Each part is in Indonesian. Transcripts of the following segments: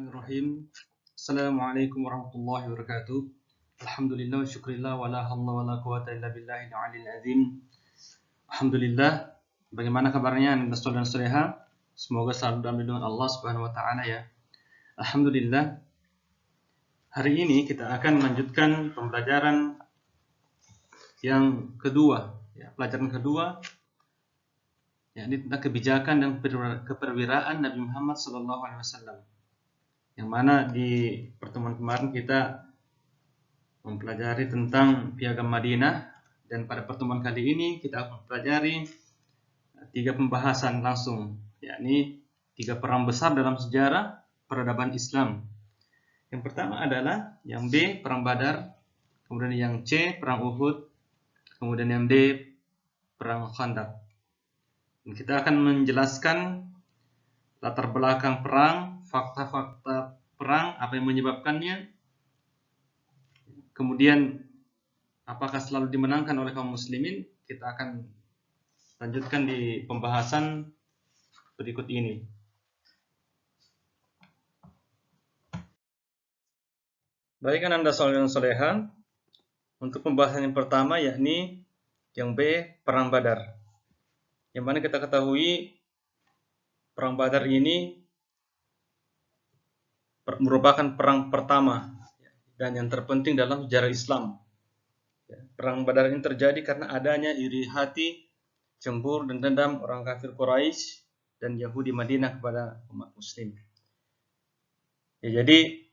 Bismillahirrahmanirrahim. Assalamualaikum warahmatullahi wabarakatuh. Alhamdulillah wa syukrillah wa la hawla wa la quwata illa billahil aliyil azim. Alhamdulillah. Bagaimana kabarnya Anda saudara dan saudara? Semoga selalu dalam lindungan Allah Subhanahu wa taala ya. Alhamdulillah. Hari ini kita akan melanjutkan pembelajaran yang kedua, ya, pelajaran kedua yakni tentang kebijakan dan keperwiraan Nabi Muhammad SAW. Yang mana di pertemuan kemarin kita mempelajari tentang Piagam Madinah, dan pada pertemuan kali ini kita akan mempelajari 3 pembahasan langsung, yakni 3 perang besar dalam sejarah peradaban Islam. Yang pertama adalah yang B, Perang Badar, kemudian yang C, Perang Uhud, kemudian yang D, Perang Khandaq. Dan kita akan menjelaskan latar belakang perang, fakta-fakta perang, apa yang menyebabkannya, kemudian apakah selalu dimenangkan oleh kaum muslimin. Kita akan lanjutkan di pembahasan berikut ini. Baik Anda saudara dan saudara, untuk pembahasan yang pertama yakni yang B, Perang Badar. Yang mana kita ketahui Perang Badar ini merupakan perang pertama dan yang terpenting dalam sejarah Islam. Perang Badar ini terjadi karena adanya iri hati, cemburu dan dendam orang kafir Quraisy dan Yahudi Madinah kepada umat muslim. Jadi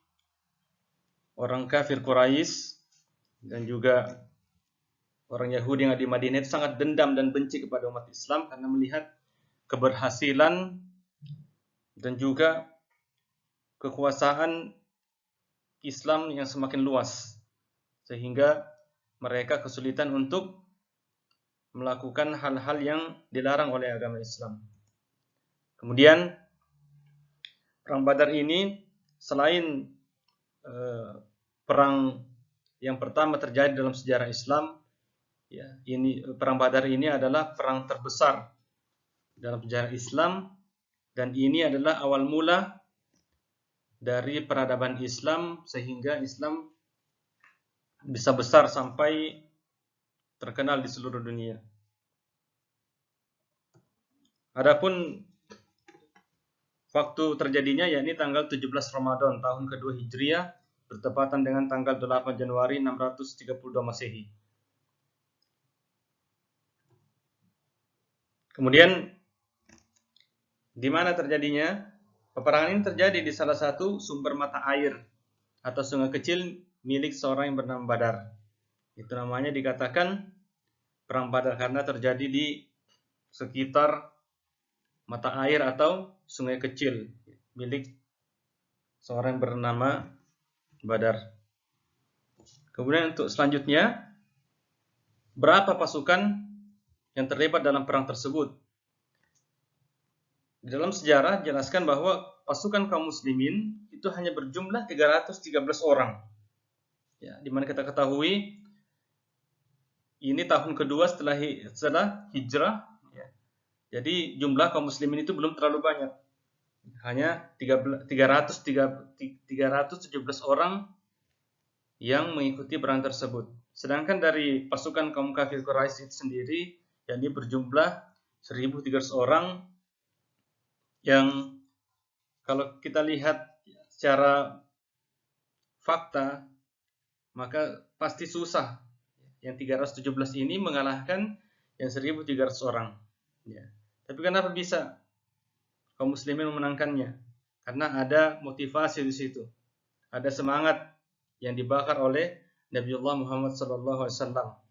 orang kafir Quraisy dan juga orang Yahudi yang ada di Madinah itu sangat dendam dan benci kepada umat Islam karena melihat keberhasilan dan juga kekuasaan Islam yang semakin luas, sehingga mereka kesulitan untuk melakukan hal-hal yang dilarang oleh agama Islam. Kemudian Perang Badar ini selain perang yang pertama terjadi dalam sejarah Islam, ya, ini Perang Badar ini adalah perang terbesar dalam sejarah Islam, dan ini adalah awal mula dari peradaban Islam sehingga Islam bisa besar sampai terkenal di seluruh dunia. Adapun waktu terjadinya yakni tanggal 17 Ramadan tahun kedua Hijriah bertepatan dengan tanggal 8 Januari 632 Masehi. Kemudian di mana terjadinya? Peperangan ini terjadi di salah satu sumber mata air atau sungai kecil milik seorang yang bernama Badar. Itu namanya dikatakan Perang Badar karena terjadi di sekitar mata air atau sungai kecil milik seorang yang bernama Badar. Kemudian untuk selanjutnya, berapa pasukan yang terlibat dalam perang tersebut? Di dalam sejarah dijelaskan bahwa pasukan kaum muslimin itu hanya berjumlah 313 orang. Ya, di mana kita ketahui ini tahun kedua setelah hijrah. Ya. Jadi jumlah kaum muslimin itu belum terlalu banyak. Hanya 317 orang yang mengikuti perang tersebut. Sedangkan dari pasukan kaum kafir Quraisy itu sendiri, yakni berjumlah 1.300 orang, yang kalau kita lihat secara fakta maka pasti susah yang 317 ini mengalahkan yang 1.300 orang. Ya. Tapi kenapa bisa kaum muslimin memenangkannya? Karena ada motivasi di situ, ada semangat yang dibakar oleh Nabiullah Muhammad SAW.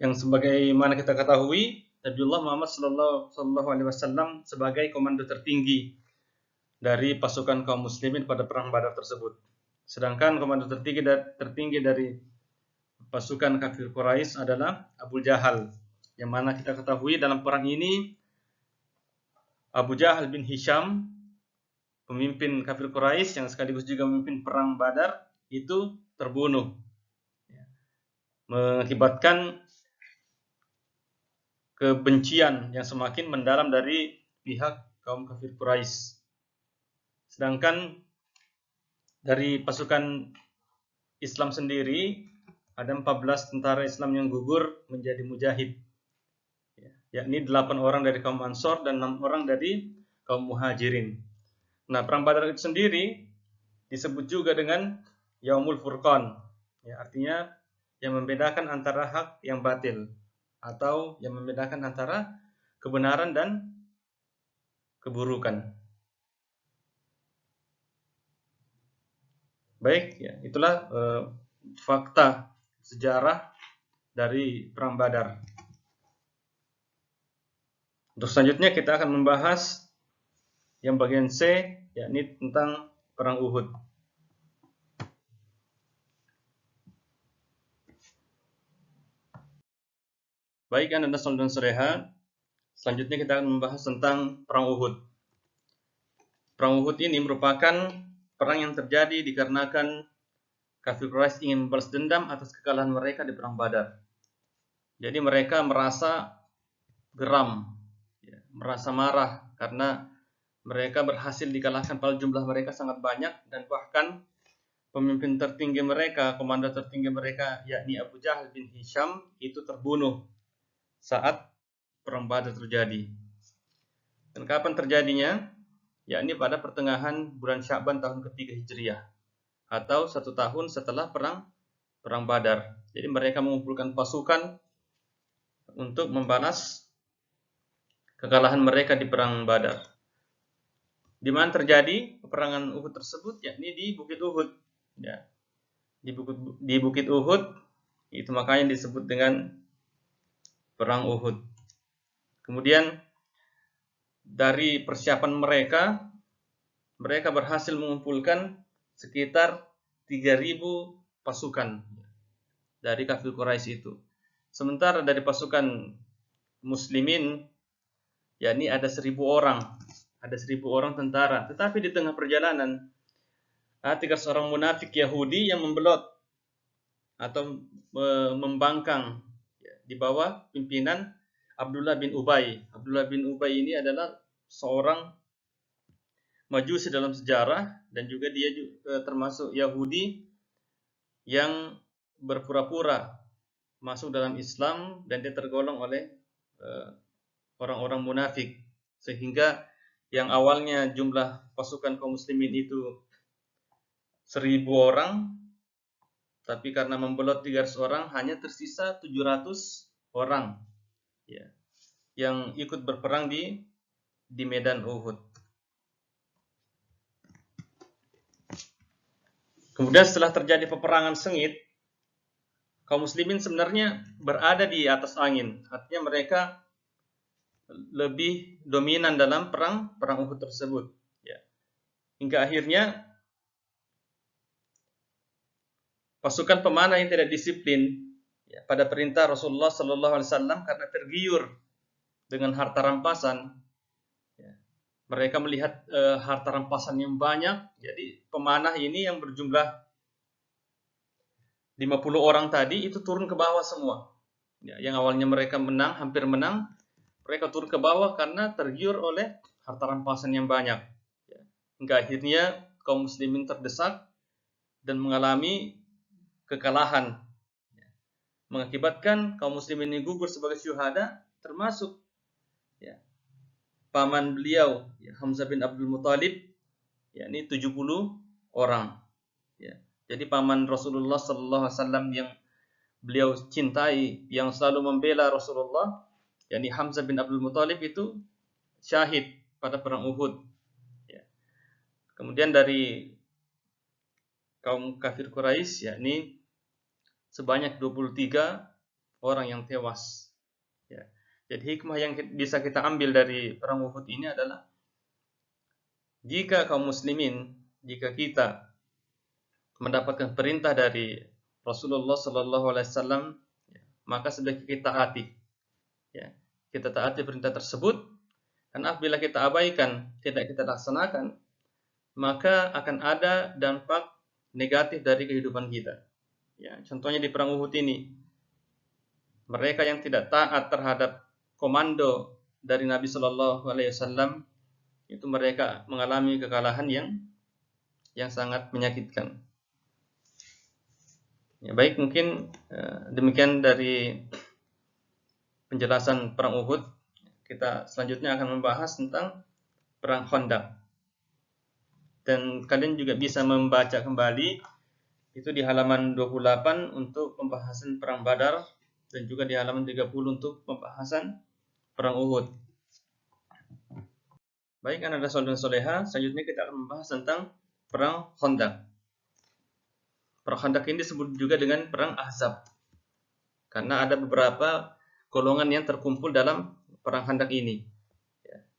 Yang sebagaimana kita ketahui, Nabiullah Muhammad SAW sebagai komando tertinggi dari pasukan kaum muslimin pada perang Badar tersebut. Sedangkan komando tertinggi dari pasukan kafir Quraisy adalah Abu Jahal. Yang mana kita ketahui dalam perang ini Abu Jahal bin Hisham, pemimpin kafir Quraisy yang sekaligus juga memimpin perang Badar, itu terbunuh, mengakibatkan kebencian yang semakin mendalam dari pihak kaum kafir Quraisy. Sedangkan dari pasukan Islam sendiri ada 14 tentara Islam yang gugur menjadi mujahid, yakni 8 orang dari kaum Ansor dan 6 orang dari kaum Muhajirin. Nah, perang Badar itu sendiri disebut juga dengan Yaumul Furqan, artinya yang membedakan antara hak yang batil, atau yang membedakan antara kebenaran dan keburukan. Baik, itulah fakta sejarah dari perang Badar. Untuk selanjutnya kita akan membahas yang bagian C, yakni tentang perang Uhud. Baik, Anda dan Soleha, selanjutnya kita akan membahas tentang perang Uhud. Perang Uhud ini merupakan perang yang terjadi dikarenakan kafir Quraisy ingin membalas dendam atas kekalahan mereka di perang Badar. Jadi mereka merasa geram, merasa marah karena mereka berhasil dikalahkan, padahal jumlah mereka sangat banyak, dan bahkan pemimpin tertinggi mereka, komandan tertinggi mereka, yakni Abu Jahal bin Hisham, itu terbunuh saat perang Badar terjadi. Dan kapan terjadinya? Yakni pada pertengahan bulan Sya'ban tahun ketiga Hijriah, atau 1 tahun setelah perang Badar. Jadi mereka mengumpulkan pasukan untuk membalas kekalahan mereka di perang Badar. Di mana terjadi peperangan Uhud tersebut? Yakni di Bukit Uhud. Di Bukit Uhud, itu makanya disebut dengan perang Uhud. Kemudian dari persiapan mereka berhasil mengumpulkan sekitar 3.000 pasukan dari kafir Quraisy itu. Sementara dari pasukan muslimin, yakni ada 1.000 orang tentara. Tetapi di tengah perjalanan ada 300 orang munafik Yahudi yang membelot atau membangkang di bawah pimpinan Abdullah bin Ubay. Abdullah bin Ubay ini adalah seorang Majusi dalam sejarah, dan juga dia termasuk Yahudi yang berpura-pura masuk dalam Islam, dan dia tergolong oleh orang-orang munafik, sehingga yang awalnya jumlah pasukan kaum muslimin itu 1.000 orang, tapi karena membelot 300 orang hanya tersisa 700 orang yang ikut berperang di medan Uhud. Kemudian setelah terjadi peperangan sengit, kaum muslimin sebenarnya berada di atas angin. Artinya mereka lebih dominan dalam perang Uhud tersebut. Hingga akhirnya pasukan pemanah yang tidak disiplin pada perintah Rasulullah SAW, karena tergiur dengan harta rampasan. Mereka melihat harta rampasan yang banyak, jadi pemanah ini yang berjumlah 50 orang tadi itu turun ke bawah semua. Yang awalnya mereka menang, hampir menang, mereka turun ke bawah karena tergiur oleh harta rampasan yang banyak. Hingga akhirnya kaum muslimin terdesak dan mengalami kekalahan, mengakibatkan kaum muslimin ini gugur sebagai syuhada, termasuk paman beliau, Hamzah bin Abdul Muthalib, yakni 70 orang. Jadi paman Rasulullah SAW yang beliau cintai, yang selalu membela Rasulullah, yakni Hamzah bin Abdul Muthalib, itu syahid pada perang Uhud. Kemudian dari kaum kafir Quraisy, yakni sebanyak 23 orang yang tewas. Jadi hikmah yang bisa kita ambil dari perang Uhud ini adalah, jika kaum muslimin, jika kita mendapatkan perintah dari Rasulullah SAW, maka sebaiknya kita taati. Kita taati perintah tersebut, karena apabila kita abaikan, tidak kita laksanakan, maka akan ada dampak negatif dari kehidupan kita. Contohnya di perang Uhud ini, mereka yang tidak taat terhadap komando dari Nabi Shallallahu Alaihi Wasallam itu mereka mengalami kekalahan yang sangat menyakitkan. Ya, baik, mungkin demikian dari penjelasan perang Uhud. Kita selanjutnya akan membahas tentang perang Khandaq. Dan kalian juga bisa membaca kembali itu di halaman 28 untuk pembahasan perang Badar dan juga di halaman 30 untuk pembahasan perang Uhud. Baik, anak soleh dan soleha, selanjutnya kita akan membahas tentang perang Khandaq. Perang Khandaq ini disebut juga dengan perang Ahzab, karena ada beberapa golongan yang terkumpul dalam perang Khandaq ini.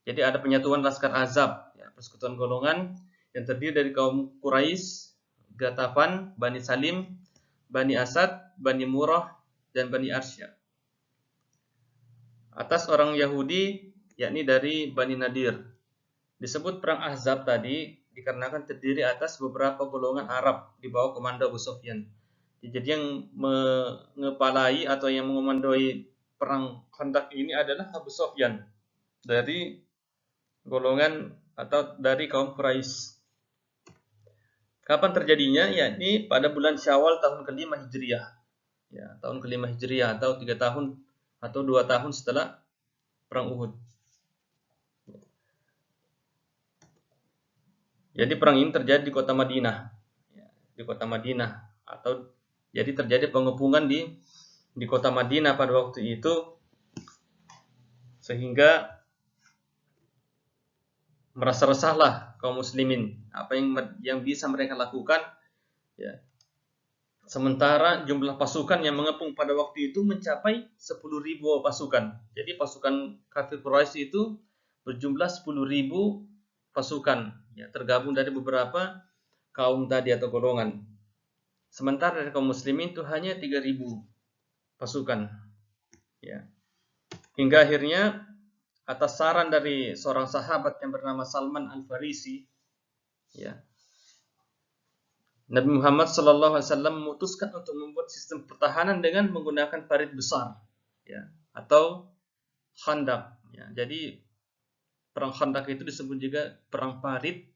Jadi ada penyatuan Laskar Ahzab, persekutuan golongan yang terdiri dari kaum Quraisy, Ghatafan, Bani Salim, Bani Asad, Bani Murrah, dan Bani Arsya. Atas orang Yahudi, yakni dari Bani Nadir. Disebut perang Ahzab tadi dikarenakan terdiri atas beberapa golongan Arab di bawah komando Abu Sufyan. Jadi yang mengepalai atau yang mengomandoi perang Khandaq ini adalah Abu Sufyan dari golongan atau dari kaum Quraisy. Kapan terjadinya? Yakni pada bulan Syawal tahun ke-5 Hijriah. Ya, tahun ke-5 Hijriah atau 3 tahun atau 2 tahun setelah perang Uhud. Jadi perang ini terjadi di kota Madinah. Ya, di kota Madinah atau jadi terjadi pengepungan di kota Madinah pada waktu itu, sehingga merasa resahlah kaum muslimin apa yang bisa mereka lakukan, ya. Sementara jumlah pasukan yang mengepung pada waktu itu mencapai 10.000 pasukan. Jadi pasukan kafir Quraisy itu berjumlah 10.000 pasukan, ya, tergabung dari beberapa kaum tadi atau golongan. Sementara dari kaum muslimin itu hanya 3.000 pasukan, ya. Hingga akhirnya atas saran dari seorang sahabat yang bernama Salman Al-Farisi, ya, Nabi Muhammad SAW memutuskan untuk membuat sistem pertahanan dengan menggunakan parit besar, ya, atau Khandaq. Ya. Jadi perang Khandaq itu disebut juga perang parit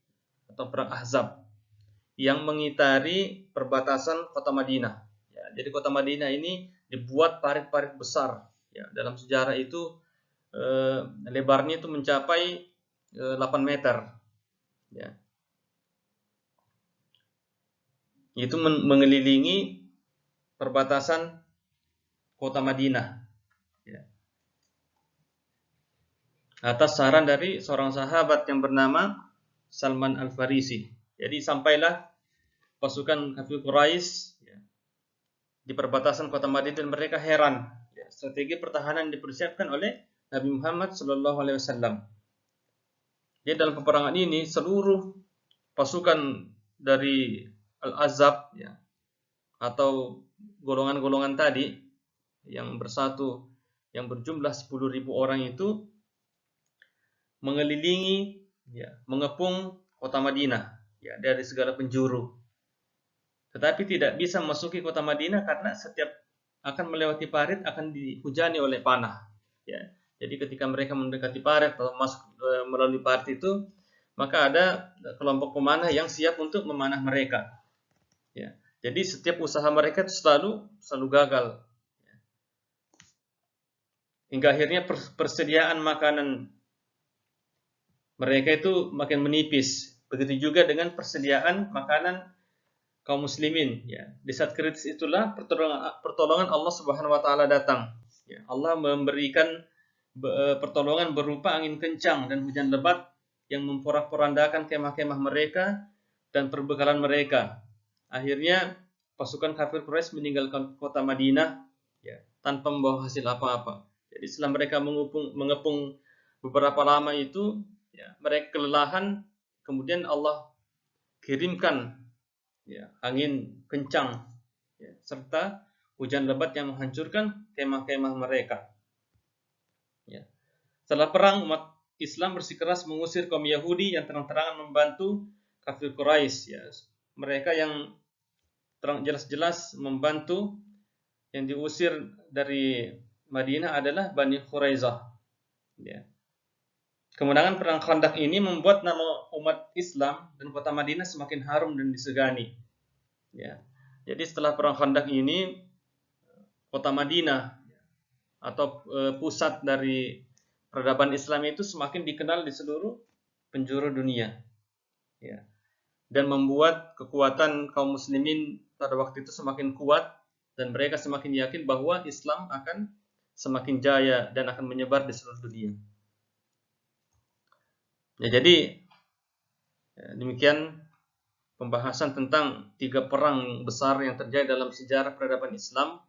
atau perang Ahzab yang mengitari perbatasan kota Madinah. Ya, jadi kota Madinah ini dibuat parit-parit besar. Ya, dalam sejarah itu lebarnya itu mencapai 8 meter. Ya. Itu mengelilingi perbatasan kota Madinah, ya. Atas saran dari seorang sahabat yang bernama Salman Al-Farisi. Jadi sampailah pasukan kafir Quraisy, ya, di perbatasan kota Madinah dan mereka heran, ya, strategi pertahanan dipersiapkan oleh Nabi Muhammad SAW. Jadi dalam peperangan ini seluruh pasukan dari Al-Ahzab, ya, atau golongan-golongan tadi yang bersatu yang berjumlah 10.000 orang itu mengelilingi, ya, mengepung kota Madinah, ya, dari segala penjuru. Tetapi tidak bisa memasuki kota Madinah karena setiap akan melewati parit akan dihujani oleh panah, ya. Jadi ketika mereka mendekati parit atau masuk melalui parit itu, maka ada kelompok pemanah yang siap untuk memanah mereka. Ya, jadi setiap usaha mereka itu selalu gagal. Hingga akhirnya persediaan makanan mereka itu makin menipis. Begitu juga dengan persediaan makanan kaum muslimin. Ya, di saat kritis itulah pertolongan Allah Subhanahu Wa Taala datang. Ya, Allah memberikan pertolongan berupa angin kencang dan hujan lebat yang memporak-porandakan kemah-kemah mereka dan perbekalan mereka. Akhirnya pasukan kafir Quraisy meninggalkan kota Madinah, ya, tanpa membawa hasil apa-apa. Jadi setelah mereka mengepung beberapa lama itu, ya, mereka kelelahan. Kemudian Allah kirimkan, ya, angin kencang, ya, serta hujan lebat yang menghancurkan kemah-kemah mereka. Ya. Setelah perang, umat Islam bersikeras mengusir kaum Yahudi yang terang-terangan membantu kafir Quraisy. Ya. Mereka yang jelas-jelas membantu yang diusir dari Madinah adalah Bani Quraizah, ya. Kemenangan perang Khandaq ini membuat nama umat Islam dan kota Madinah semakin harum dan disegani. Ya. Jadi setelah perang Khandaq ini, kota Madinah atau pusat dari peradaban Islam itu semakin dikenal di seluruh penjuru dunia. Ya. Dan membuat kekuatan kaum muslimin pada waktu itu semakin kuat dan mereka semakin yakin bahwa Islam akan semakin jaya dan akan menyebar di seluruh dunia. Ya, jadi demikian pembahasan tentang 3 perang besar yang terjadi dalam sejarah peradaban Islam,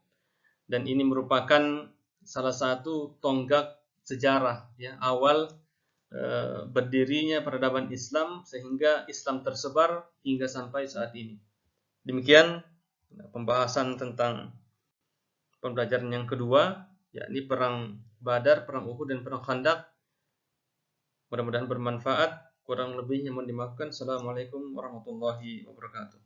dan ini merupakan salah satu tonggak sejarah ya awal berdirinya peradaban Islam sehingga Islam tersebar hingga sampai saat ini. Demikian pembahasan tentang pembelajaran yang kedua, yakni perang Badar, perang Uhud, dan perang Khandaq. Mudah-mudahan bermanfaat. Kurang lebihnya mohon dimaafkan. Assalamualaikum warahmatullahi wabarakatuh.